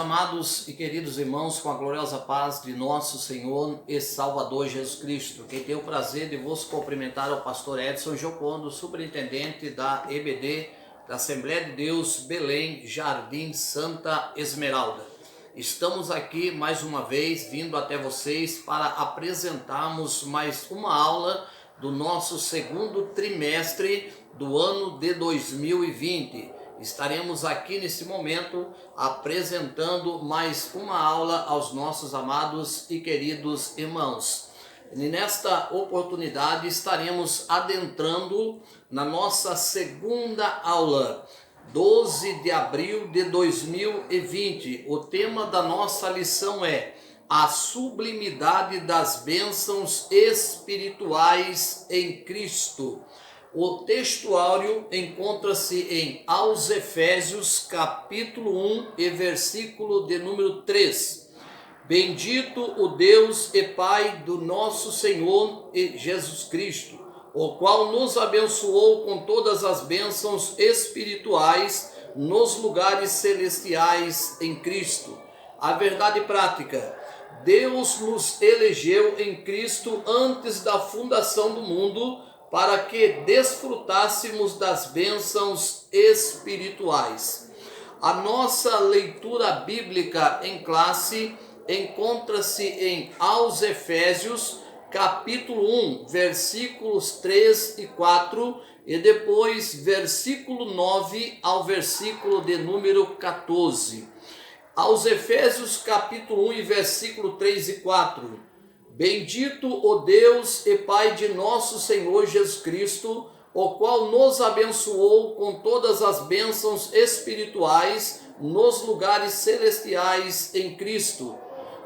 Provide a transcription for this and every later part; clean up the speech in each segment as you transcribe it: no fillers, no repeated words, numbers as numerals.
amados e queridos irmãos, com a gloriosa paz de nosso Senhor e Salvador Jesus Cristo. Quem tem o prazer de vos cumprimentar é o pastor Edson Jocondo, superintendente da EBD, da Assembleia de Deus, Belém, Jardim Santa Esmeralda. Estamos aqui mais uma vez, vindo até vocês para apresentarmos mais uma aula do nosso segundo trimestre do ano de 2020. Estaremos aqui nesse momento apresentando mais uma aula aos nossos amados e queridos irmãos. E nesta oportunidade estaremos adentrando na nossa segunda aula, 12 de abril de 2020. O tema da nossa lição é a sublimidade das bênçãos espirituais em Cristo. O textuário encontra-se em aos Efésios capítulo 1 e versículo de número 3. Bendito o Deus e Pai do nosso Senhor Jesus Cristo, o qual nos abençoou com todas as bênçãos espirituais nos lugares celestiais em Cristo. A verdade prática: Deus nos elegeu em Cristo antes da fundação do mundo, para que desfrutássemos das bênçãos espirituais. A nossa leitura bíblica em classe encontra-se em aos Efésios, capítulo 1, versículos 3 e 4, e depois versículo 9 ao versículo de número 14. Aos Efésios, capítulo 1 e versículo 3 e 4. Bendito o Deus e Pai de nosso Senhor Jesus Cristo, o qual nos abençoou com todas as bênçãos espirituais nos lugares celestiais em Cristo,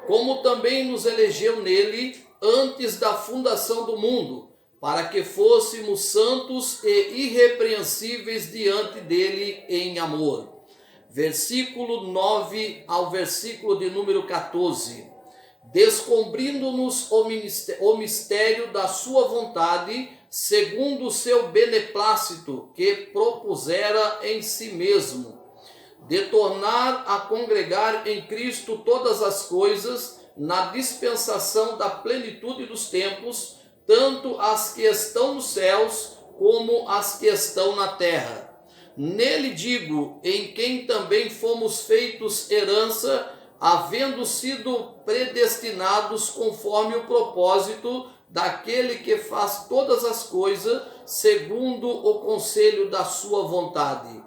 como também nos elegeu nele antes da fundação do mundo, para que fôssemos santos e irrepreensíveis diante dele em amor. Versículo 9 ao versículo de número 14. Descobrindo-nos o mistério da sua vontade, segundo o seu beneplácito, que propusera em si mesmo, de tornar a congregar em Cristo todas as coisas, na dispensação da plenitude dos tempos, tanto as que estão nos céus, como as que estão na terra. Nele digo, em quem também fomos feitos herança, havendo sido predestinados conforme o propósito daquele que faz todas as coisas segundo o conselho da sua vontade.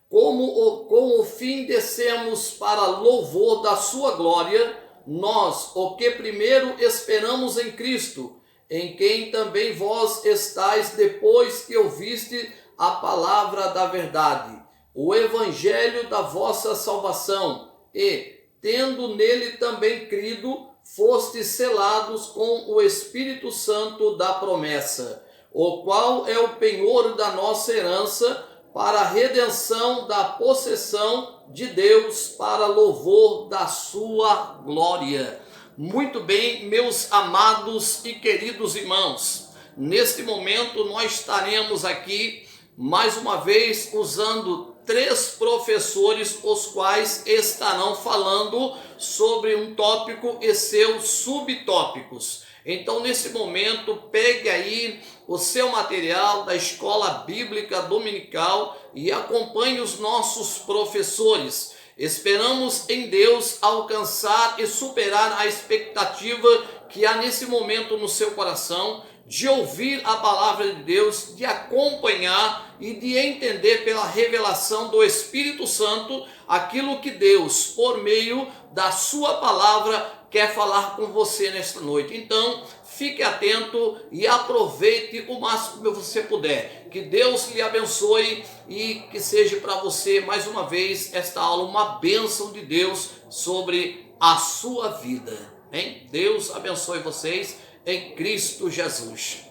Com o fim de sermos para louvor da sua glória, nós, o que primeiro esperamos em Cristo, em quem também vós estáis depois que ouviste a palavra da verdade, o evangelho da vossa salvação, e, tendo nele também crido, fostes selados com o Espírito Santo da promessa, o qual é o penhor da nossa herança, para a redenção da possessão de Deus, para louvor da sua glória. Muito bem, meus amados e queridos irmãos, neste momento nós estaremos aqui mais uma vez usando 3 professores, os quais estarão falando sobre um tópico e seus subtópicos. Então, nesse momento, pegue aí o seu material da Escola Bíblica Dominical e acompanhe os nossos professores. Esperamos em Deus alcançar e superar a expectativa que há nesse momento no seu coração, de ouvir a palavra de Deus, de acompanhar e de entender pela revelação do Espírito Santo aquilo que Deus, por meio da sua palavra, quer falar com você nesta noite. Então, fique atento e aproveite o máximo que você puder. Que Deus lhe abençoe e que seja para você, mais uma vez, esta aula uma bênção de Deus sobre a sua vida. Hein? Deus abençoe vocês em Cristo Jesus.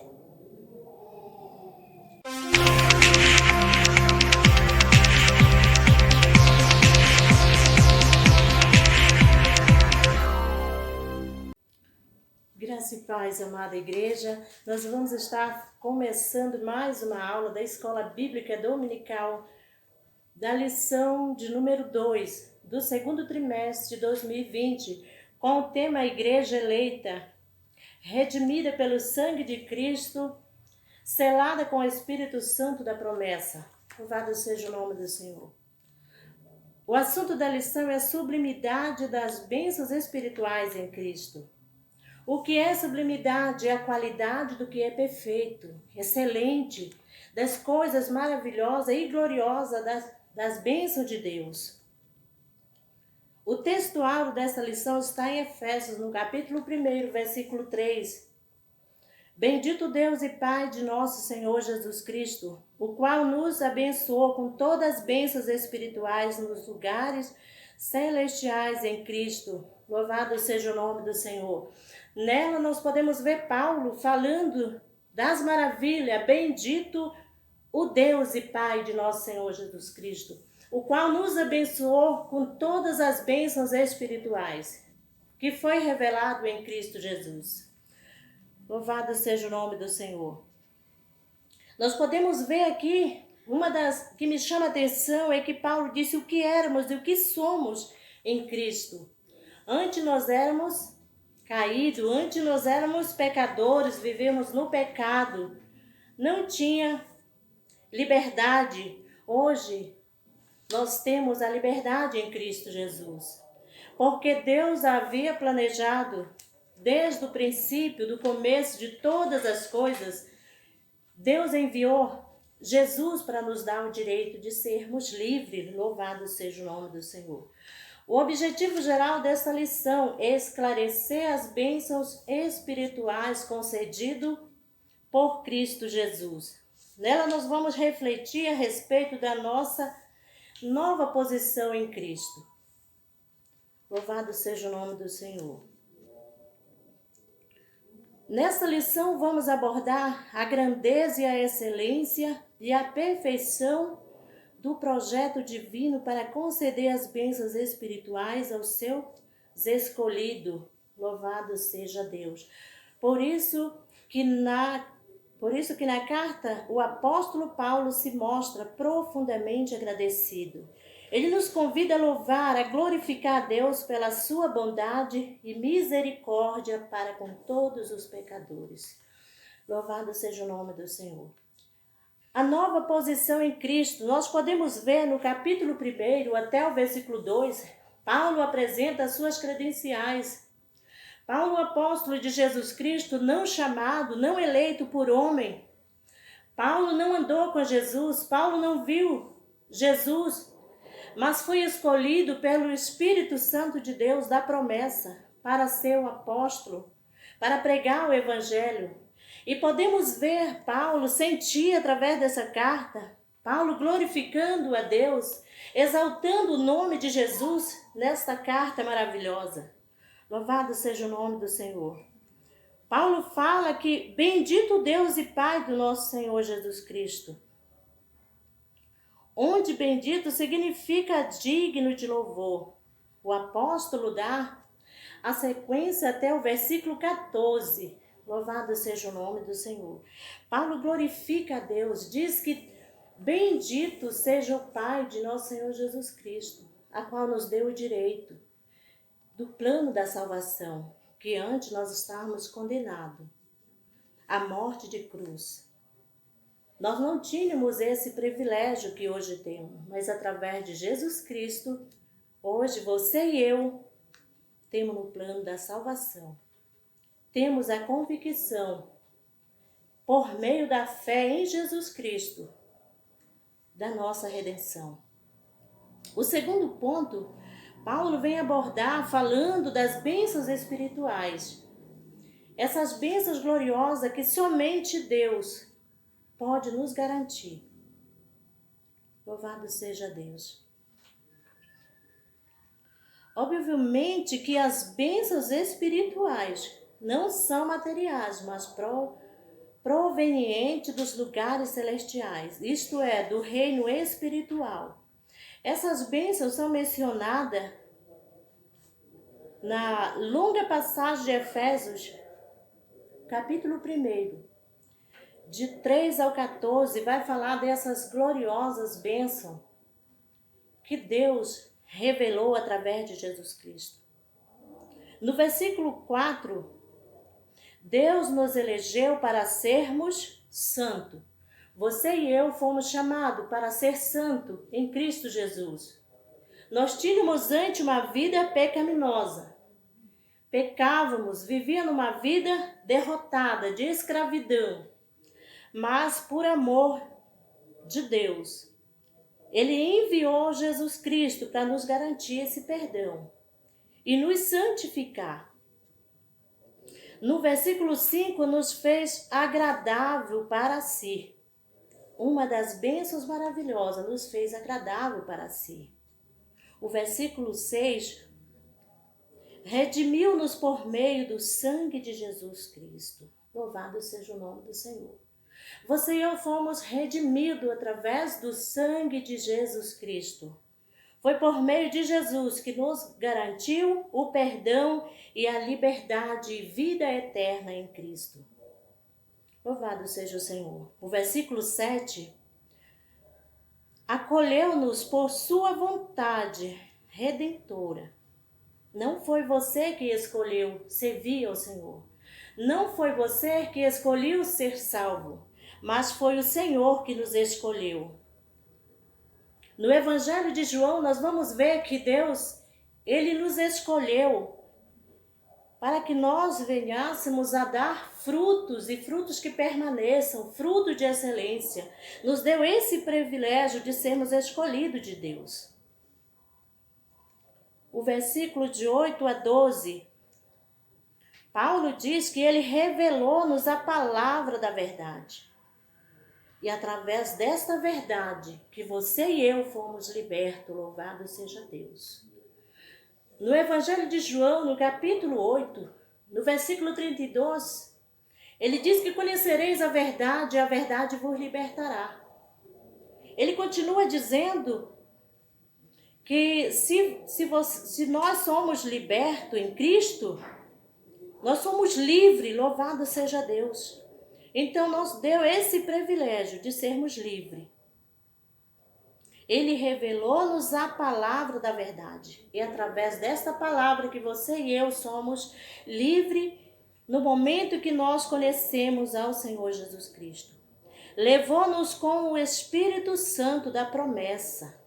Graça e paz, amada igreja. Nós vamos estar começando mais uma aula da Escola Bíblica Dominical, da lição de número 2, do segundo trimestre de 2020, com o tema Igreja Eleita, redimida pelo sangue de Cristo, selada com o Espírito Santo da promessa. Louvado seja o nome do Senhor. O assunto da lição é a sublimidade das bênçãos espirituais em Cristo. O que é sublimidade? É a qualidade do que é perfeito, excelente, das coisas maravilhosas e gloriosas das bênçãos de Deus. O textuário desta lição está em Efésios, no capítulo 1, versículo 3. Bendito Deus e Pai de nosso Senhor Jesus Cristo, o qual nos abençoou com todas as bênçãos espirituais nos lugares celestiais em Cristo. Louvado seja o nome do Senhor. Nela nós podemos ver Paulo falando das maravilhas. Bendito o Deus e Pai de nosso Senhor Jesus Cristo, o qual nos abençoou com todas as bênçãos espirituais, que foi revelado em Cristo Jesus. Louvado seja o nome do Senhor. Nós podemos ver aqui, uma das que me chama a atenção é que Paulo disse o que éramos e o que somos em Cristo. Antes nós éramos caídos, antes nós éramos pecadores, vivemos no pecado, não tinha liberdade. Hoje nós temos a liberdade em Cristo Jesus, porque Deus havia planejado desde o princípio, do começo de todas as coisas. Deus enviou Jesus para nos dar o direito de sermos livres. Louvado seja o nome do Senhor. O objetivo geral desta lição é esclarecer as bênçãos espirituais concedidas por Cristo Jesus. Nela nós vamos refletir a respeito da nossa nova posição em Cristo. Louvado seja o nome do Senhor. Nesta lição vamos abordar a grandeza e a excelência e a perfeição do projeto divino para conceder as bênçãos espirituais aos seus escolhidos. Louvado seja Deus. Por isso que na carta o apóstolo Paulo se mostra profundamente agradecido. Ele nos convida a louvar, a glorificar a Deus pela sua bondade e misericórdia para com todos os pecadores. Louvado seja o nome do Senhor. A nova posição em Cristo, nós podemos ver no capítulo 1 até o versículo 2, Paulo apresenta as suas credenciais. Paulo, apóstolo de Jesus Cristo, não chamado, não eleito por homem. Paulo não andou com Jesus, Paulo não viu Jesus, mas foi escolhido pelo Espírito Santo de Deus da promessa para ser o apóstolo, para pregar o Evangelho. E podemos ver Paulo, sentir através dessa carta, Paulo glorificando a Deus, exaltando o nome de Jesus nesta carta maravilhosa. Louvado seja o nome do Senhor. Paulo fala que bendito Deus e Pai do nosso Senhor Jesus Cristo. Onde bendito significa digno de louvor. O apóstolo dá a sequência até o versículo 14. Louvado seja o nome do Senhor. Paulo glorifica a Deus, diz que bendito seja o Pai de nosso Senhor Jesus Cristo, a qual nos deu o direito do plano da salvação, que antes nós estávamos condenados à morte de cruz. Nós não tínhamos esse privilégio que hoje temos, mas através de Jesus Cristo, hoje você e eu temos no plano da salvação. Temos a convicção, por meio da fé em Jesus Cristo, da nossa redenção. O segundo ponto, Paulo vem abordar falando das bênçãos espirituais. Essas bênçãos gloriosas que somente Deus pode nos garantir. Louvado seja Deus. Obviamente que as bênçãos espirituais não são materiais, mas provenientes dos lugares celestiais, isto é, do reino espiritual. Essas bênçãos são mencionadas na longa passagem de Efésios, capítulo 1, de 3 ao 14, vai falar dessas gloriosas bênçãos que Deus revelou através de Jesus Cristo. No versículo 4, Deus nos elegeu para sermos santos. Você e eu fomos chamados para ser santo em Cristo Jesus. Nós tínhamos antes uma vida pecaminosa. Pecávamos, vivíamos uma vida derrotada, de escravidão. Mas por amor de Deus, Ele enviou Jesus Cristo para nos garantir esse perdão e nos santificar. No versículo 5, nos fez agradável para si. Uma das bênçãos maravilhosas, nos fez agradável para si. O versículo 6, redimiu-nos por meio do sangue de Jesus Cristo. Louvado seja o nome do Senhor. Você e eu fomos redimidos através do sangue de Jesus Cristo. Foi por meio de Jesus que nos garantiu o perdão e a liberdade e vida eterna em Cristo. Louvado seja o Senhor. O versículo 7. Acolheu-nos por sua vontade redentora. Não foi você que escolheu servir ao Senhor. Não foi você que escolheu ser salvo, mas foi o Senhor que nos escolheu. No Evangelho de João, nós vamos ver que Deus, Ele nos escolheu para que nós venhássemos a dar frutos e frutos que permaneçam, fruto de excelência. Nos deu esse privilégio de sermos escolhidos de Deus. O versículo de 8 a 12, Paulo diz que Ele revelou-nos a palavra da verdade. E através desta verdade, que você e eu fomos libertos, louvado seja Deus. No Evangelho de João, no capítulo 8, no versículo 32, ele diz que conhecereis a verdade e a verdade vos libertará. Ele continua dizendo que se nós somos libertos em Cristo, nós somos livres, louvado seja Deus. Então, nos deu esse privilégio de sermos livres. Ele revelou-nos a palavra da verdade. E através desta palavra que você e eu somos livres no momento que nós conhecemos ao Senhor Jesus Cristo. Levou-nos com o Espírito Santo da promessa.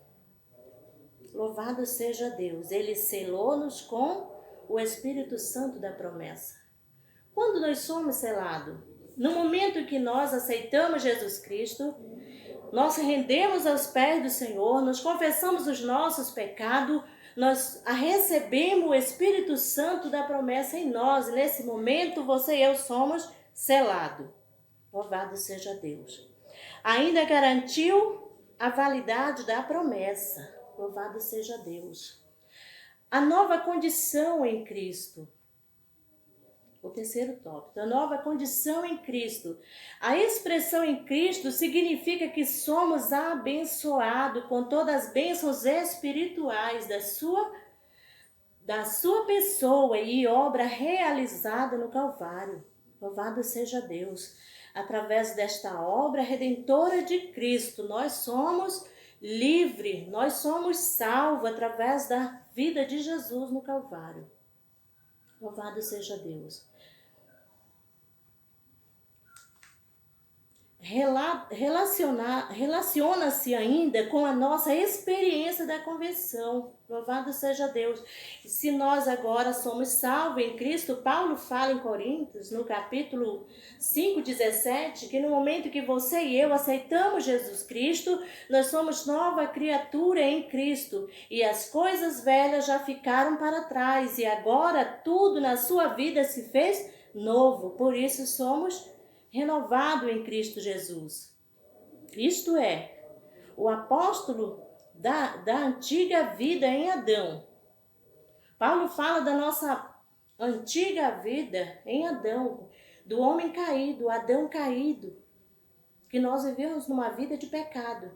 Louvado seja Deus. Ele selou-nos com o Espírito Santo da promessa. Quando nós somos selados? No momento que nós aceitamos Jesus Cristo, nós rendemos aos pés do Senhor, nós confessamos os nossos pecados, nós recebemos o Espírito Santo da promessa em nós. E nesse momento, você e eu somos selados. Louvado seja Deus. Ainda garantiu a validade da promessa. Louvado seja Deus. A nova condição em Cristo. O terceiro tópico, a nova condição em Cristo. A expressão em Cristo significa que somos abençoados com todas as bênçãos espirituais da sua pessoa e obra realizada no Calvário. Louvado seja Deus. Através desta obra redentora de Cristo, nós somos livres, nós somos salvos através da vida de Jesus no Calvário. Louvado seja Deus. Relaciona-se ainda com a nossa experiência da conversão. Louvado seja Deus. Se nós agora somos salvos em Cristo, Paulo fala em Coríntios, no capítulo 5, 17, que no momento que você e eu aceitamos Jesus Cristo, nós somos nova criatura em Cristo. E as coisas velhas já ficaram para trás. E agora tudo na sua vida se fez novo. Por isso somos renovado em Cristo Jesus. Isto é, o apóstolo da antiga vida em Adão. Paulo fala da nossa antiga vida em Adão, do homem caído, Adão caído, que nós vivemos numa vida de pecado.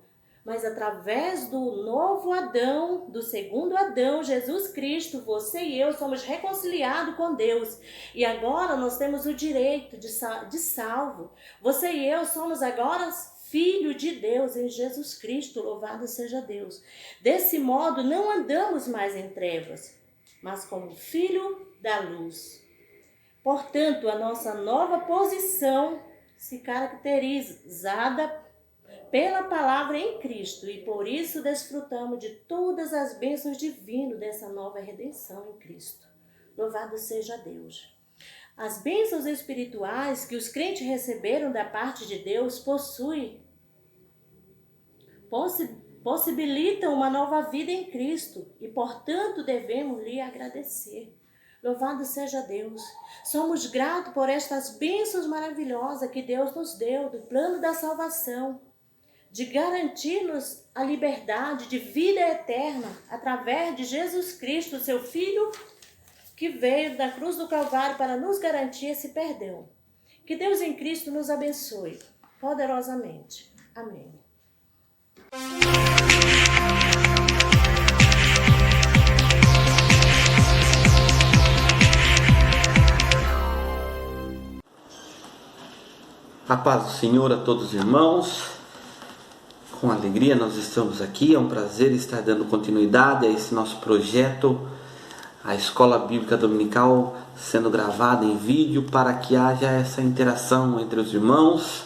Mas através do novo Adão, do segundo Adão, Jesus Cristo, você e eu somos reconciliados com Deus. E agora nós temos o direito de salvo. Você e eu somos agora Filho de Deus em Jesus Cristo, louvado seja Deus. Desse modo, não andamos mais em trevas, mas como filho da luz. Portanto, a nossa nova posição se caracterizada pela palavra em Cristo e por isso desfrutamos de todas as bênçãos divinas dessa nova redenção em Cristo. Louvado seja Deus. As bênçãos espirituais que os crentes receberam da parte de Deus possibilitam uma nova vida em Cristo e, portanto, devemos lhe agradecer. Louvado seja Deus. Somos gratos por estas bênçãos maravilhosas que Deus nos deu do plano da salvação, de garantir-nos a liberdade de vida eterna através de Jesus Cristo, seu Filho, que veio da cruz do Calvário para nos garantir esse perdão. Que Deus em Cristo nos abençoe poderosamente. Amém. A paz do Senhor a todos os irmãos. Com alegria nós estamos aqui. É um prazer estar dando continuidade a esse nosso projeto, a Escola Bíblica Dominical, sendo gravada em vídeo para que haja essa interação entre os irmãos.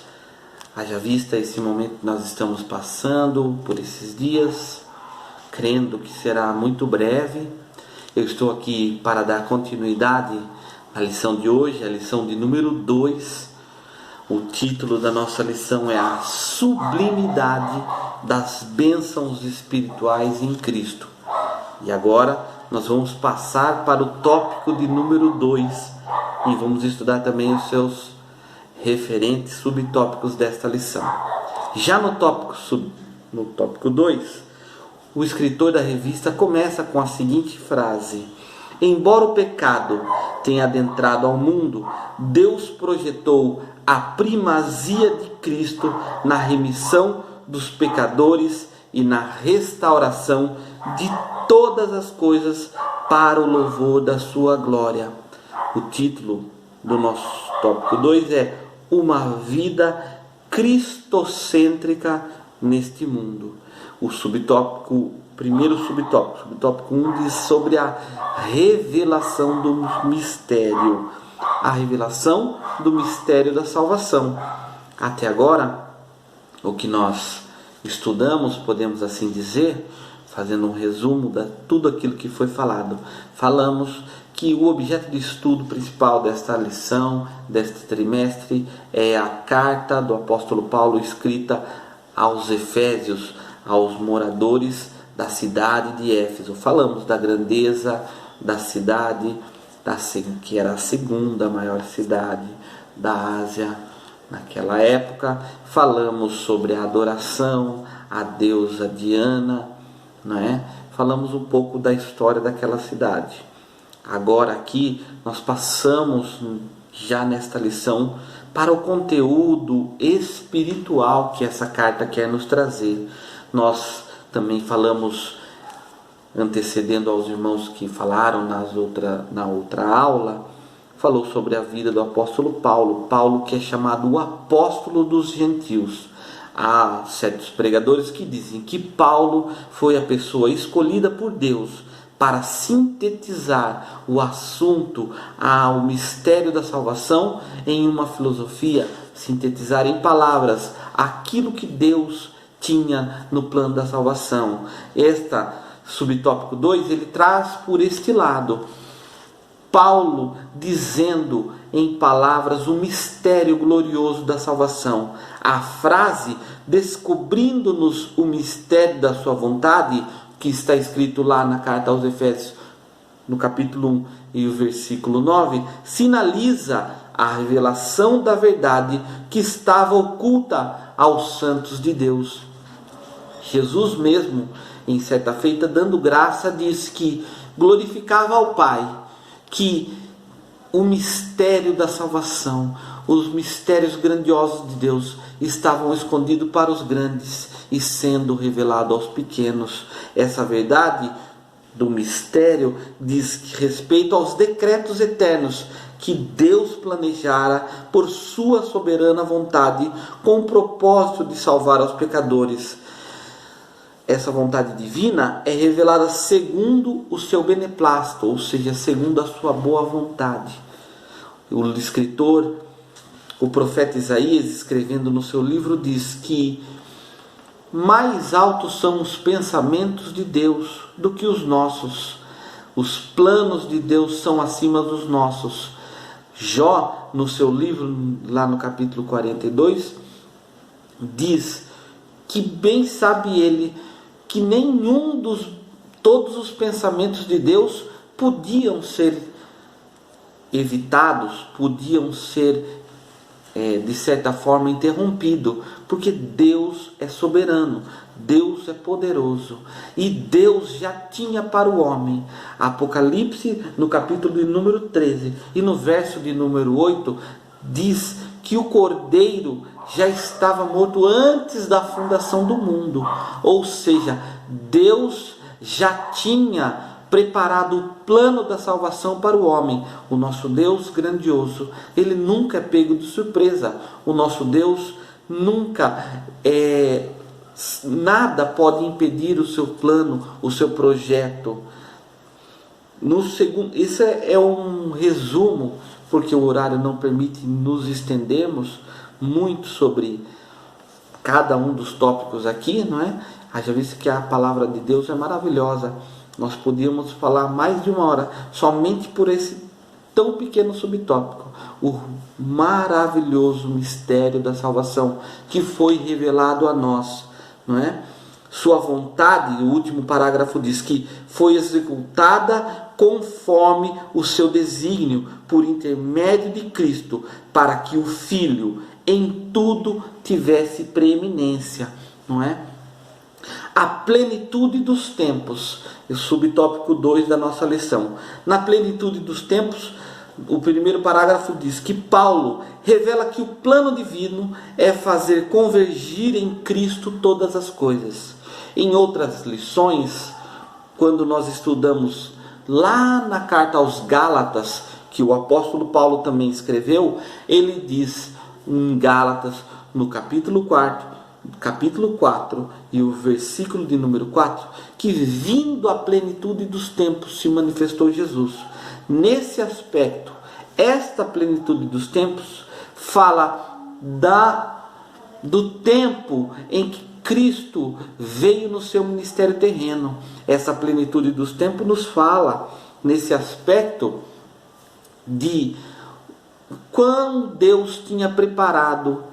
Haja vista esse momento que nós estamos passando por esses dias, crendo que será muito breve. Eu estou aqui para dar continuidade à lição de hoje, a lição de número 2. O título da nossa lição é a sublimidade das bênçãos espirituais em Cristo. E agora nós vamos passar para o tópico de número 2 e vamos estudar também os seus referentes subtópicos desta lição. Já no tópico 2, o escritor da revista começa com a seguinte frase: embora o pecado tenha adentrado ao mundo, Deus projetou a primazia de Cristo na remissão dos pecadores e na restauração de todas as coisas para o louvor da sua glória. O título do nosso tópico 2 é Uma Vida Cristocêntrica neste Mundo. O primeiro subtópico 1 diz sobre a revelação do mistério. A revelação do mistério da salvação. Até agora, o que nós estudamos, podemos assim dizer, fazendo um resumo de tudo aquilo que foi falado. Falamos que o objeto de estudo principal desta lição, deste trimestre, é a carta do apóstolo Paulo escrita aos Efésios, aos moradores da cidade de Éfeso. Falamos da grandeza da cidade, que era a segunda maior cidade da Ásia naquela época. Falamos sobre a adoração à deusa Diana, não é? Falamos um pouco da história daquela cidade. Agora aqui nós passamos já nesta lição para o conteúdo espiritual que essa carta quer nos trazer. Nós também falamos, antecedendo aos irmãos que falaram na outra aula, falou sobre a vida do apóstolo Paulo. Paulo, que é chamado o apóstolo dos gentios. Há certos pregadores que dizem que Paulo foi a pessoa escolhida por Deus para sintetizar o assunto, o mistério da salvação em uma filosofia, sintetizar em palavras aquilo que Deus tinha no plano da salvação. Subtópico 2, ele traz por este lado, Paulo dizendo em palavras o mistério glorioso da salvação. A frase, descobrindo-nos o mistério da sua vontade, que está escrito lá na carta aos Efésios, no capítulo 1 e o versículo 9, sinaliza a revelação da verdade que estava oculta aos santos de Deus. Jesus mesmo, em certa feita, dando graça, diz que glorificava ao Pai, que o mistério da salvação, os mistérios grandiosos de Deus estavam escondidos para os grandes e sendo revelado aos pequenos. Essa verdade do mistério diz respeito aos decretos eternos que Deus planejara por sua soberana vontade, com o propósito de salvar os pecadores. Essa vontade divina é revelada segundo o seu beneplácito, ou seja, segundo a sua boa vontade. O escritor, o profeta Isaías, escrevendo no seu livro, diz que mais altos são os pensamentos de Deus do que os nossos. Os planos de Deus são acima dos nossos. Jó, no seu livro, lá no capítulo 42, diz que bem sabe ele que todos os pensamentos de Deus podiam ser evitados, podiam ser de certa forma interrompidos, porque Deus é soberano, Deus é poderoso, e Deus já tinha para o homem. Apocalipse, no capítulo de número 13 e no verso de número 8, diz que o Cordeiro já estava morto antes da fundação do mundo. Ou seja, Deus já tinha preparado o plano da salvação para o homem. O nosso Deus grandioso, ele nunca é pego de surpresa. O nosso Deus nunca nada pode impedir o seu plano, o seu projeto. Isso é um resumo, porque o horário não permite nos estendermos muito sobre cada um dos tópicos aqui, não é? Haja visto que a palavra de Deus é maravilhosa. Nós podíamos falar mais de uma hora somente por esse tão pequeno subtópico, o maravilhoso mistério da salvação que foi revelado a nós, não é? Sua vontade, o último parágrafo diz que foi executada conforme o seu desígnio por intermédio de Cristo, para que o Filho em tudo tivesse preeminência, não é? A plenitude dos tempos, o subtópico 2 da nossa lição. Na plenitude dos tempos, o primeiro parágrafo diz que Paulo revela que o plano divino é fazer convergir em Cristo todas as coisas. Em outras lições, quando nós estudamos lá na carta aos Gálatas, que o apóstolo Paulo também escreveu, ele diz em Gálatas, no capítulo 4 e o versículo de número 4, que vindo a plenitude dos tempos se manifestou Jesus. Nesse aspecto, esta plenitude dos tempos fala do tempo em que Cristo veio no seu ministério terreno. Essa plenitude dos tempos nos fala nesse aspecto de quando Deus tinha preparado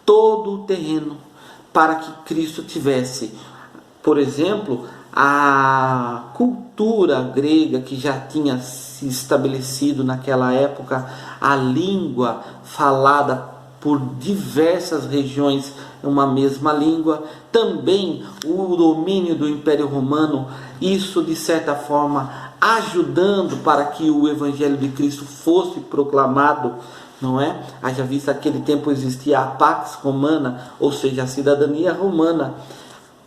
todo o terreno para que Cristo tivesse, por exemplo, a cultura grega que já tinha se estabelecido naquela época, a língua falada por diversas regiões, uma mesma língua, também o domínio do Império Romano, isso de certa forma ajudando para que o Evangelho de Cristo fosse proclamado, não é? Haja visto aquele tempo existia a Pax Romana, ou seja, a cidadania romana,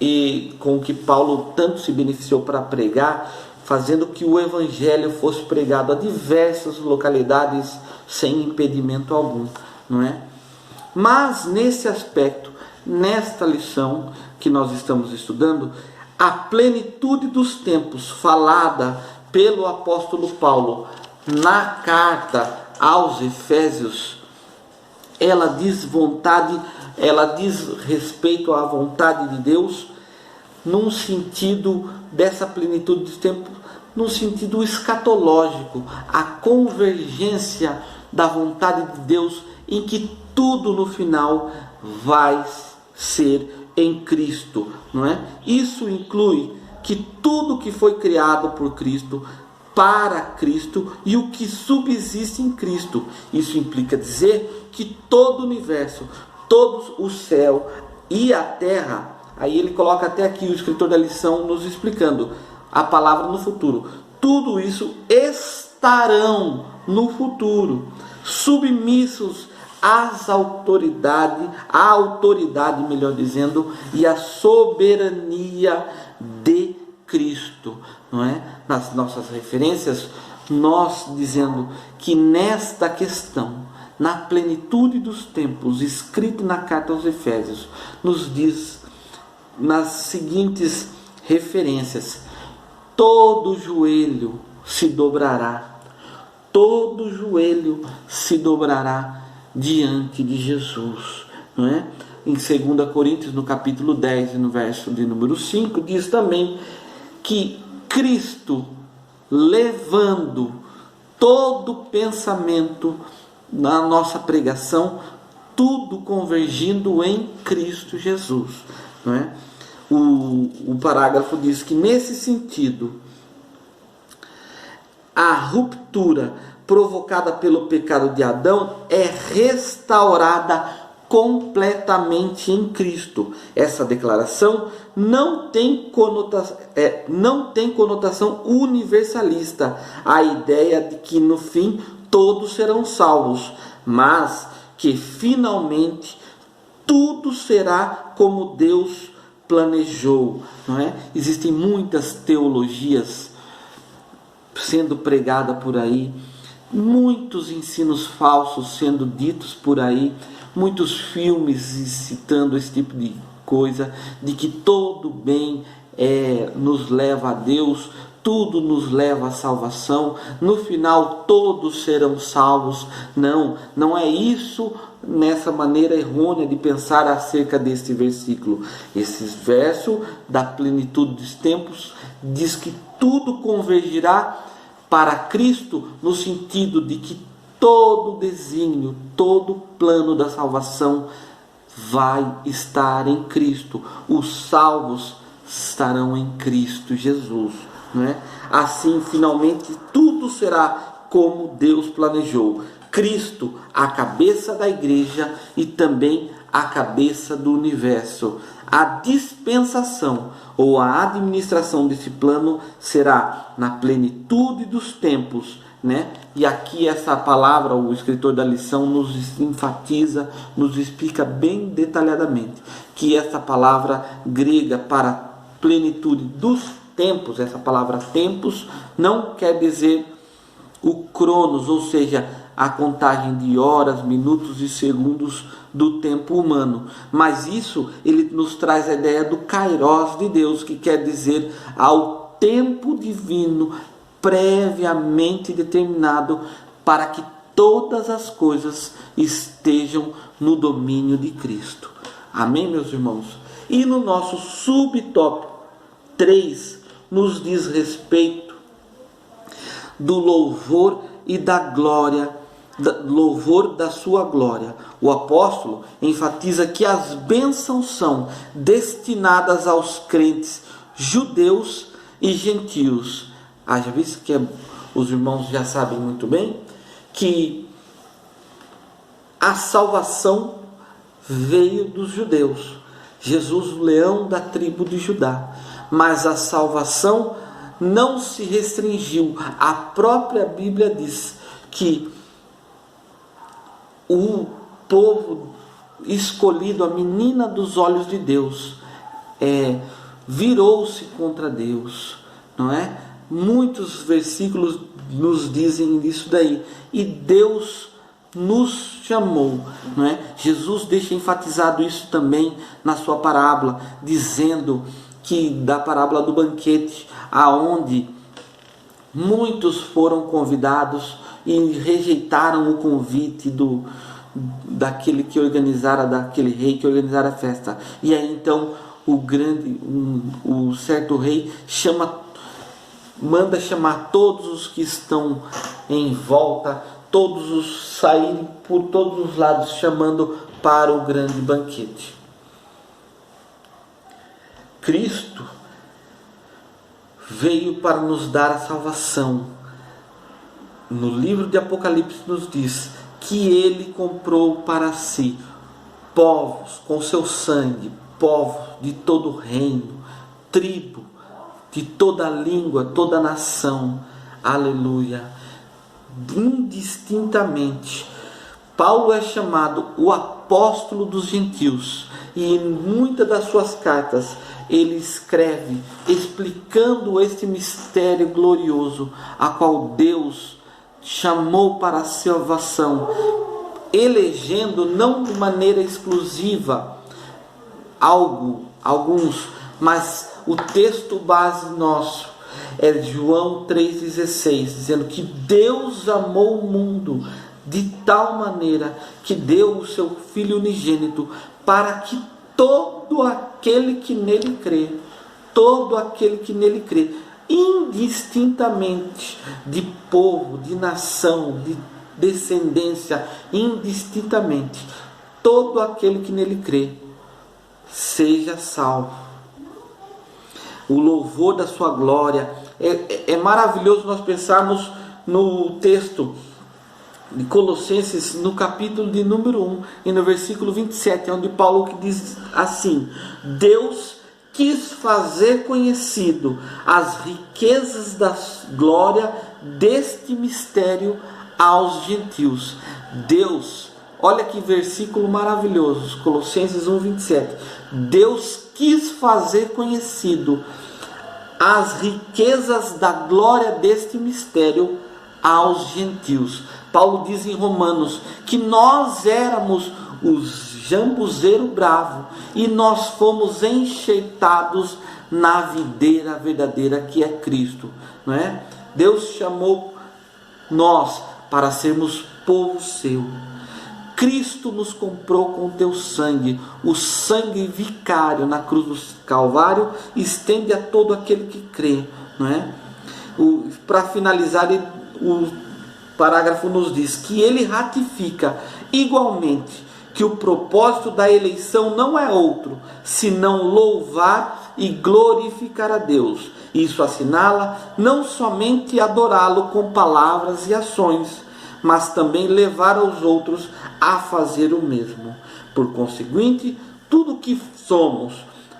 e com que Paulo tanto se beneficiou para pregar, fazendo que o Evangelho fosse pregado a diversas localidades sem impedimento algum, não é? Mas nesse aspecto, nesta lição que nós estamos estudando, a plenitude dos tempos falada pelo apóstolo Paulo na carta aos Efésios, ela diz respeito à vontade de Deus, num sentido dessa plenitude dos tempos, num sentido escatológico, a convergência da vontade de Deus, em que tudo no final vai ser em Cristo, não é? Isso inclui que tudo que foi criado por Cristo, para Cristo, e o que subsiste em Cristo. Isso implica dizer que todo o universo, todo o céu e a terra, aí ele coloca até aqui o escritor da lição nos explicando a palavra no futuro, tudo isso estarão no futuro submissos à autoridade, melhor dizendo, e à soberania de Cristo, não é? Nas nossas referências, nós dizendo que nesta questão, na plenitude dos tempos, escrito na carta aos Efésios, nos diz nas seguintes referências: todo joelho se dobrará, todo joelho se dobrará diante de Jesus, não é? Em 2 Coríntios, no capítulo 10, no verso de número 5, diz também que Cristo, levando todo pensamento na nossa pregação, tudo convergindo em Cristo Jesus, não é? O parágrafo diz que nesse sentido, a ruptura provocada pelo pecado de Adão é restaurada completamente em Cristo. Essa declaração não tem conotação universalista, a ideia de que no fim todos serão salvos, mas que finalmente tudo será como Deus planejou, não é? Existem muitas teologias sendo pregadas por aí, muitos ensinos falsos sendo ditos por aí, muitos filmes citando esse tipo de coisa, de que todo bem nos leva a Deus, tudo nos leva à salvação, no final todos serão salvos. Não é isso, nessa maneira errônea de pensar acerca deste versículo. Esse verso da plenitude dos tempos diz que tudo convergirá para Cristo, no sentido de que todo desígnio, todo plano da salvação vai estar em Cristo. Os salvos estarão em Cristo Jesus, não é? Assim, finalmente, tudo será como Deus planejou. Cristo, a cabeça da igreja e também a cabeça do universo. A dispensação ou a administração desse plano será na plenitude dos tempos, né? E aqui essa palavra, o escritor da lição nos enfatiza, nos explica bem detalhadamente que essa palavra grega para plenitude dos tempos, essa palavra tempos não quer dizer o cronos, ou seja, a contagem de horas, minutos e segundos do tempo humano, mas isso ele nos traz a ideia do kairos de Deus, que quer dizer ao tempo divino previamente determinado para que todas as coisas estejam no domínio de Cristo. Amém, meus irmãos? E no nosso subtópico 3 nos diz respeito do louvor e da glória, louvor da sua glória. O apóstolo enfatiza que as bênçãos são destinadas aos crentes judeus e gentios. Haja visto que os irmãos já sabem muito bem que a salvação veio dos judeus. Jesus, o leão da tribo de Judá. Mas a salvação não se restringiu. A própria Bíblia diz que o povo escolhido, a menina dos olhos de Deus, virou-se contra Deus, não é? Muitos versículos nos dizem isso daí. E Deus nos chamou, não é? Jesus deixa enfatizado isso também na sua parábola, dizendo que da parábola do banquete, aonde muitos foram convidados e rejeitaram o convite daquele rei que organizara a festa. E aí então o certo rei manda chamar todos os que estão em volta, saírem por todos os lados, chamando para o grande banquete. Cristo veio para nos dar a salvação. No livro de Apocalipse nos diz que Ele comprou para si povos com seu sangue, povos de todo reino, tribo, de toda língua, toda nação. Aleluia! Indistintamente. Paulo é chamado o apóstolo dos gentios. e em muitas das suas cartas ele escreve explicando este mistério glorioso a qual Deus chamou para a salvação, elegendo não de maneira exclusiva alguns, mas o texto base nosso é João 3,16, dizendo que Deus amou o mundo de tal maneira que deu o seu Filho unigênito, para que todo aquele que nele crê, indistintamente de povo, de nação, de descendência, indistintamente, todo aquele que nele crê, seja salvo. O louvor da sua glória. É maravilhoso nós pensarmos no texto de Colossenses, no capítulo de número 1 e no versículo 27, onde Paulo diz assim: Deus quis fazer conhecido as riquezas da glória deste mistério aos gentios. Deus, olha que versículo maravilhoso, Colossenses 1, 27. Deus quis fazer conhecido as riquezas da glória deste mistério aos gentios. Paulo diz em Romanos que nós éramos os jambuzeiro bravo e nós fomos enxertados na videira verdadeira que é Cristo, não é? Deus chamou nós para sermos povo seu. Cristo nos comprou com teu sangue, o sangue vicário na cruz do Calvário estende a todo aquele que crê, não é? Para finalizar, o parágrafo nos diz que ele ratifica igualmente que o propósito da eleição não é outro, senão louvar e glorificar a Deus. Isso assinala não somente adorá-lo com palavras e ações, mas também levar aos outros a fazer o mesmo. Por conseguinte, tudo que somos,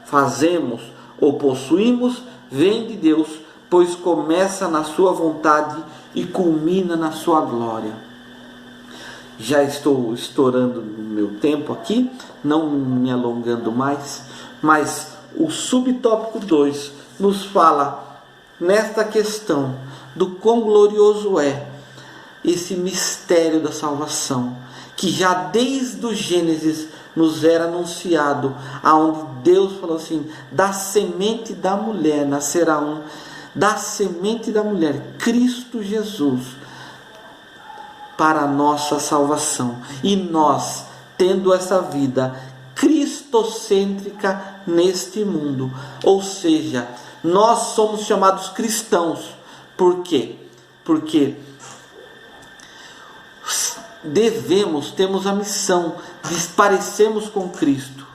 fazemos ou possuímos vem de Deus, pois começa na sua vontade e culmina na sua glória. Já estou estourando o meu tempo aqui, não me alongando mais, mas o subtópico 2 nos fala nesta questão do quão glorioso é esse mistério da salvação, que já desde o Gênesis nos era anunciado, aonde Deus falou assim: da semente da mulher nascerá da semente da mulher, Cristo Jesus, para a nossa salvação. E nós, tendo essa vida cristocêntrica neste mundo, ou seja, nós somos chamados cristãos. Por quê? Porque temos a missão de parecermos com Cristo.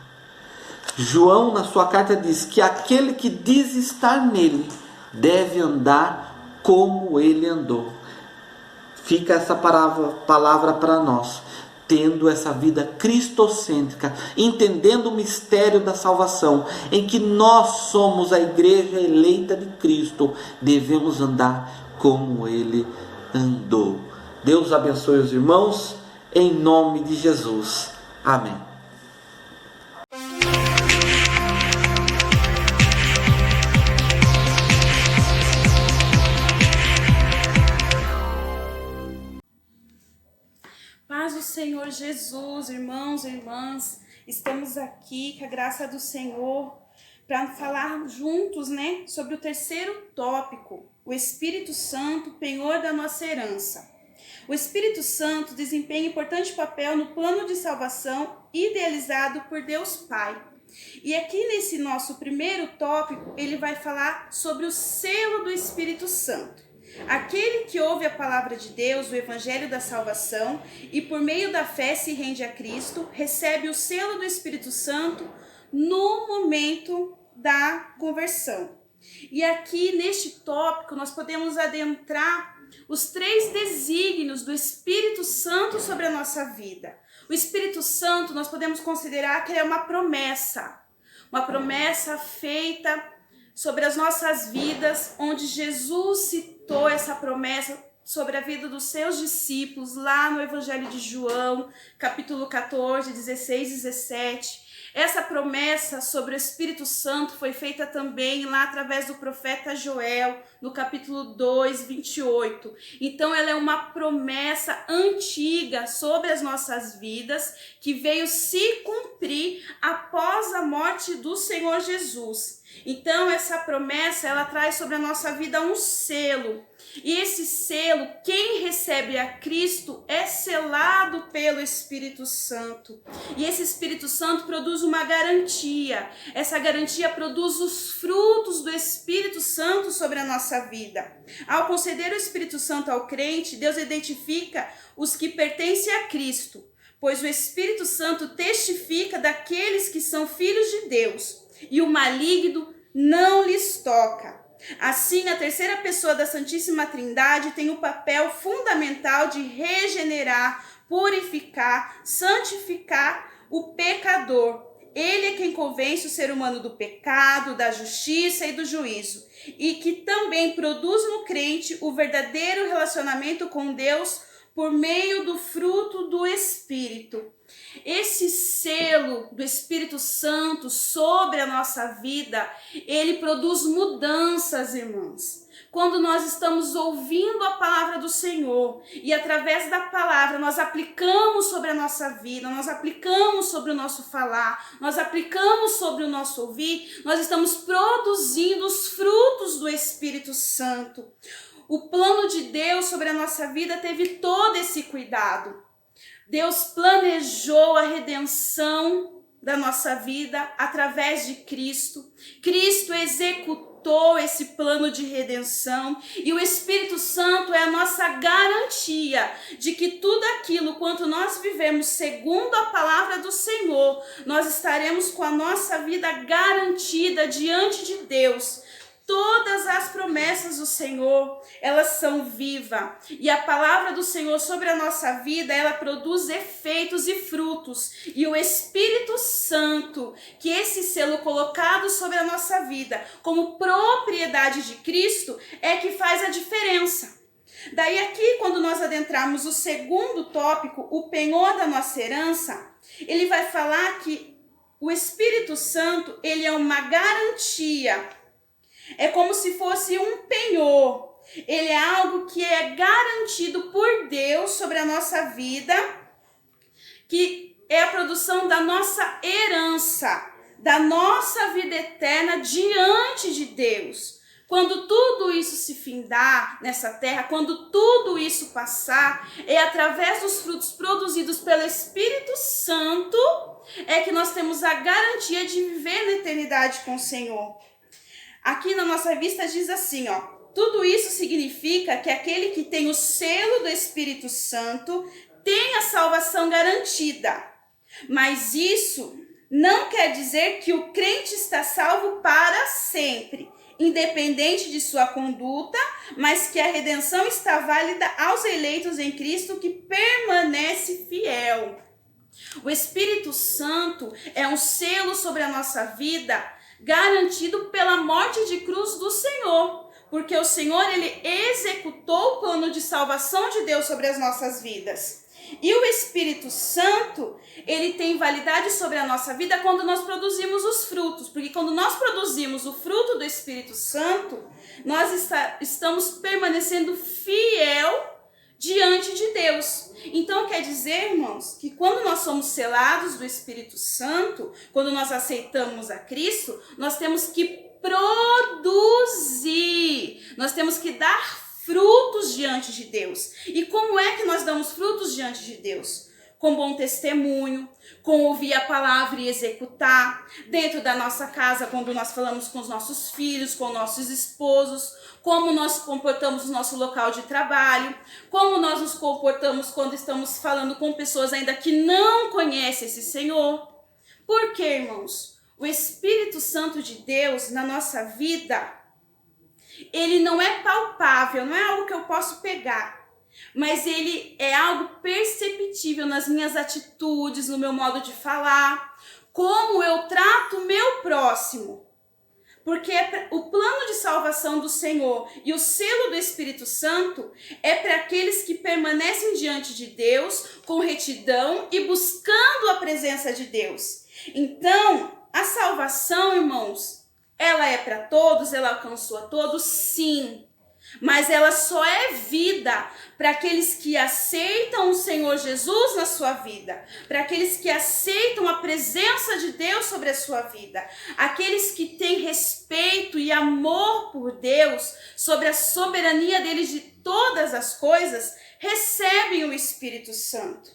João, na sua carta, diz que aquele que diz estar nele deve andar como ele andou. Fica essa palavra para nós, tendo essa vida cristocêntrica, entendendo o mistério da salvação, em que nós somos a igreja eleita de Cristo, devemos andar como ele andou. Deus abençoe os irmãos, em nome de Jesus. Amém. Paz do Senhor Jesus, irmãos e irmãs, estamos aqui com a graça do Senhor para falar juntos, sobre o terceiro tópico, o Espírito Santo, penhor da nossa herança. O Espírito Santo desempenha importante papel no plano de salvação idealizado por Deus Pai. E aqui nesse nosso primeiro tópico, ele vai falar sobre o selo do Espírito Santo. Aquele que ouve a palavra de Deus, o evangelho da salvação, e por meio da fé se rende a Cristo, recebe o selo do Espírito Santo no momento da conversão. E aqui neste tópico nós podemos adentrar os 3 desígnios do Espírito Santo sobre a nossa vida. O Espírito Santo nós podemos considerar que ele é uma promessa feita sobre as nossas vidas, onde Jesus citou essa promessa sobre a vida dos seus discípulos lá no Evangelho de João, capítulo 14, 16 e 17. Essa promessa sobre o Espírito Santo foi feita também lá através do profeta Joel, no capítulo 2, 28. Então ela é uma promessa antiga sobre as nossas vidas, que veio se cumprir após a morte do Senhor Jesus. Então essa promessa, ela traz sobre a nossa vida um selo. E esse selo, quem recebe a Cristo é selado pelo Espírito Santo. E esse Espírito Santo produz uma garantia. Essa garantia produz os frutos do Espírito Santo sobre a nossa vida. Ao conceder o Espírito Santo ao crente, Deus identifica os que pertencem a Cristo, pois o Espírito Santo testifica daqueles que são filhos de Deus, e o maligno não lhes toca. Assim, a terceira pessoa da Santíssima Trindade tem o papel fundamental de regenerar, purificar, santificar o pecador. Ele é quem convence o ser humano do pecado, da justiça e do juízo, e que também produz no crente o verdadeiro relacionamento com Deus por meio do fruto do Espírito. Esse selo do Espírito Santo sobre a nossa vida, ele produz mudanças, irmãos. Quando nós estamos ouvindo a palavra do Senhor e através da palavra nós aplicamos sobre a nossa vida, nós aplicamos sobre o nosso falar, nós aplicamos sobre o nosso ouvir, nós estamos produzindo os frutos do Espírito Santo. O plano de Deus sobre a nossa vida teve todo esse cuidado. Deus planejou a redenção da nossa vida através de Cristo. Cristo executou esse plano de redenção e o Espírito Santo é a nossa garantia de que tudo aquilo quanto nós vivemos segundo a palavra do Senhor, nós estaremos com a nossa vida garantida diante de Deus. Todas as promessas do Senhor, elas são vivas. E a palavra do Senhor sobre a nossa vida, ela produz efeitos e frutos. E o Espírito Santo, que esse selo colocado sobre a nossa vida, como propriedade de Cristo, é que faz a diferença. Daí aqui, quando nós adentrarmos o segundo tópico, o penhor da nossa herança, ele vai falar que o Espírito Santo, ele é uma garantia. É como se fosse um penhor. Ele é algo que é garantido por Deus sobre a nossa vida, que é a produção da nossa herança, da nossa vida eterna diante de Deus. Quando tudo isso se findar nessa terra, quando tudo isso passar, é através dos frutos produzidos pelo Espírito Santo é que nós temos a garantia de viver na eternidade com o Senhor. Aqui na nossa vista diz assim, ó, tudo isso significa que aquele que tem o selo do Espírito Santo tem a salvação garantida. Mas isso não quer dizer que o crente está salvo para sempre, independente de sua conduta, mas que a redenção está válida aos eleitos em Cristo que permanece fiel. O Espírito Santo é um selo sobre a nossa vida, garantido pela morte de cruz do Senhor, porque o Senhor, ele executou o plano de salvação de Deus sobre as nossas vidas. E o Espírito Santo, ele tem validade sobre a nossa vida quando nós produzimos os frutos, porque quando nós produzimos o fruto do Espírito Santo, nós estamos permanecendo fiel diante de Deus. Então quer dizer, irmãos, que quando nós somos selados do Espírito Santo, quando nós aceitamos a Cristo, nós temos que produzir, nós temos que dar frutos diante de Deus. E como é que nós damos frutos diante de Deus? Com bom testemunho, com ouvir a palavra e executar, dentro da nossa casa, quando nós falamos com os nossos filhos, com nossos esposos, como nós comportamos no nosso local de trabalho, como nós nos comportamos quando estamos falando com pessoas ainda que não conhecem esse Senhor. Por quê, irmãos? O Espírito Santo de Deus na nossa vida, ele não é palpável, não é algo que eu posso pegar, mas ele é algo perceptível nas minhas atitudes, no meu modo de falar, como eu trato o meu próximo. Porque o plano de salvação do Senhor e o selo do Espírito Santo é para aqueles que permanecem diante de Deus com retidão e buscando a presença de Deus. Então, a salvação, irmãos, ela é para todos, ela alcançou a todos, sim. Mas ela só é vida para aqueles que aceitam o Senhor Jesus na sua vida, para aqueles que aceitam a presença de Deus sobre a sua vida, aqueles que têm respeito e amor por Deus, sobre a soberania dele de todas as coisas, recebem o Espírito Santo.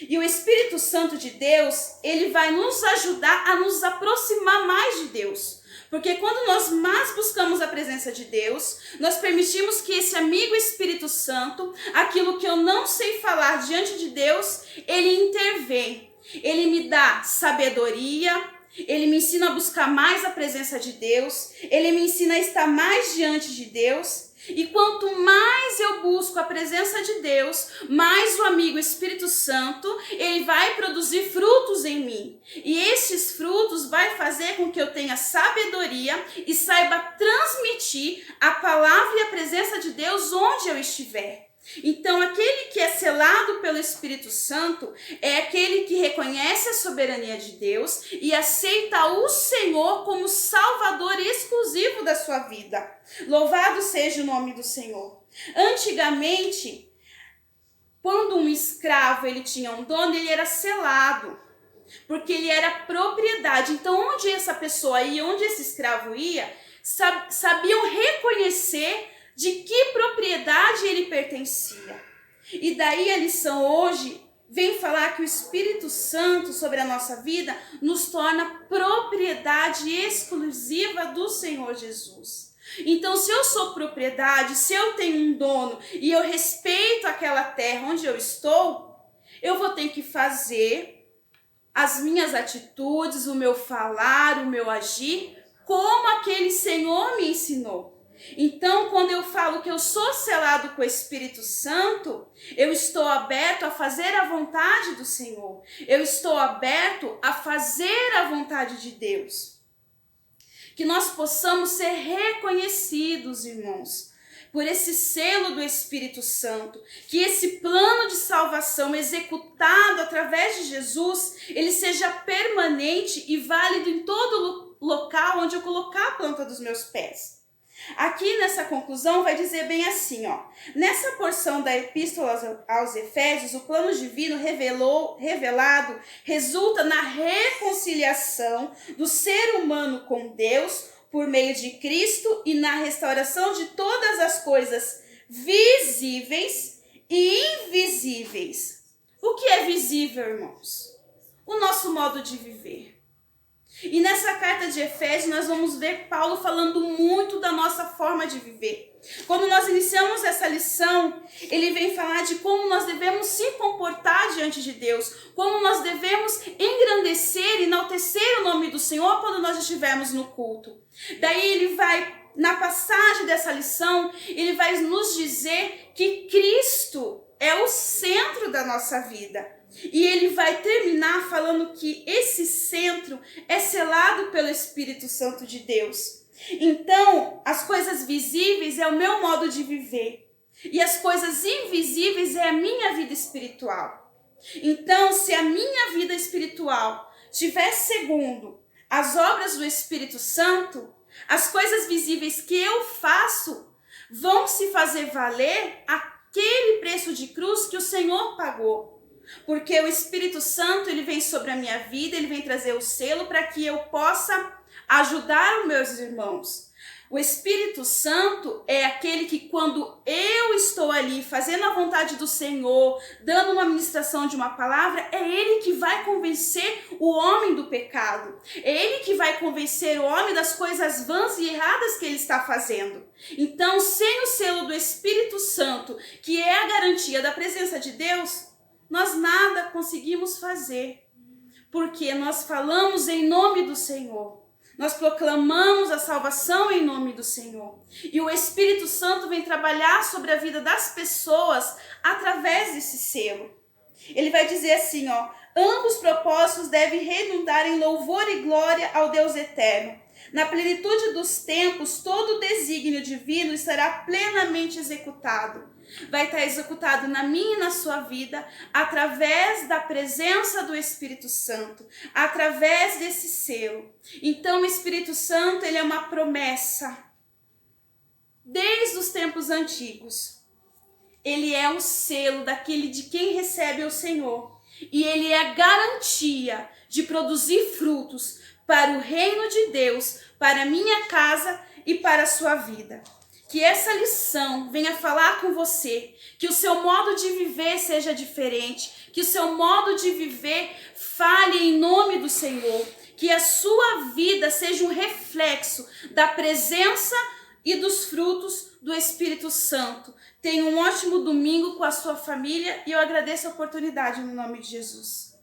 E o Espírito Santo de Deus, ele vai nos ajudar a nos aproximar mais de Deus. Porque quando nós mais buscamos a presença de Deus, nós permitimos que esse amigo Espírito Santo, aquilo que eu não sei falar diante de Deus, ele intervém. Ele me dá sabedoria, ele me ensina a buscar mais a presença de Deus, ele me ensina a estar mais diante de Deus. E quanto mais eu busco a presença de Deus, mais o amigo Espírito Santo, ele vai produzir frutos em mim. E esses frutos vai fazer com que eu tenha sabedoria e saiba transmitir a palavra e a presença de Deus onde eu estiver. Então, aquele que é selado pelo Espírito Santo é aquele que reconhece a soberania de Deus e aceita o Senhor como Salvador exclusivo da sua vida. Louvado seja o nome do Senhor. Antigamente, quando um escravo ele tinha um dono, ele era selado, porque ele era propriedade. Então, onde essa pessoa ia, onde esse escravo ia, sabiam reconhecer de que propriedade ele pertencia. E daí a lição hoje vem falar que o Espírito Santo sobre a nossa vida nos torna propriedade exclusiva do Senhor Jesus. Então, se eu sou propriedade, se eu tenho um dono e eu respeito aquela terra onde eu estou, eu vou ter que fazer as minhas atitudes, o meu falar, o meu agir, como aquele Senhor me ensinou. Então, quando eu falo que eu sou selado com o Espírito Santo, eu estou aberto a fazer a vontade do Senhor. Eu estou aberto a fazer a vontade de Deus. Que nós possamos ser reconhecidos, irmãos, por esse selo do Espírito Santo. Que esse plano de salvação executado através de Jesus, ele seja permanente e válido em todo local onde eu colocar a planta dos meus pés. Aqui nessa conclusão vai dizer bem assim, ó. Nessa porção da Epístola aos Efésios, o plano divino revelado resulta na reconciliação do ser humano com Deus por meio de Cristo e na restauração de todas as coisas visíveis e invisíveis. O que é visível, irmãos? O nosso modo de viver. E nessa carta de Efésios nós vamos ver Paulo falando muito da nossa forma de viver. Quando nós iniciamos essa lição, ele vem falar de como nós devemos se comportar diante de Deus, como nós devemos engrandecer e enaltecer o nome do Senhor quando nós estivermos no culto. Daí ele vai, na passagem dessa lição, ele vai nos dizer que Cristo é o centro da nossa vida. E ele vai terminar falando que esse centro é selado pelo Espírito Santo de Deus. Então, as coisas visíveis é o meu modo de viver. E as coisas invisíveis é a minha vida espiritual. Então, se a minha vida espiritual estiver segundo as obras do Espírito Santo, as coisas visíveis que eu faço vão se fazer valer aquele preço de cruz que o Senhor pagou. Porque o Espírito Santo, ele vem sobre a minha vida, ele vem trazer o selo para que eu possa ajudar os meus irmãos. O Espírito Santo é aquele que quando eu estou ali fazendo a vontade do Senhor, dando uma ministração de uma palavra, é ele que vai convencer o homem do pecado. É ele que vai convencer o homem das coisas vãs e erradas que ele está fazendo. Então, sem o selo do Espírito Santo, que é a garantia da presença de Deus, nós nada conseguimos fazer, porque nós falamos em nome do Senhor, nós proclamamos a salvação em nome do Senhor, e o Espírito Santo vem trabalhar sobre a vida das pessoas através desse selo. Ele vai dizer assim, ó, ambos propósitos devem redundar em louvor e glória ao Deus eterno. Na plenitude dos tempos, todo o desígnio divino será plenamente executado. vai estar executado na minha e na sua vida através da presença do Espírito Santo, através desse selo. Então o Espírito Santo, ele é uma promessa desde os tempos antigos. Ele é o selo daquele de quem recebe o Senhor. E ele é garantia de produzir frutos para o reino de Deus, para a minha casa e para a sua vida. Que essa lição venha falar com você, que o seu modo de viver seja diferente, que o seu modo de viver fale em nome do Senhor, que a sua vida seja um reflexo da presença e dos frutos do Espírito Santo. Tenha um ótimo domingo com a sua família e eu agradeço a oportunidade no nome de Jesus.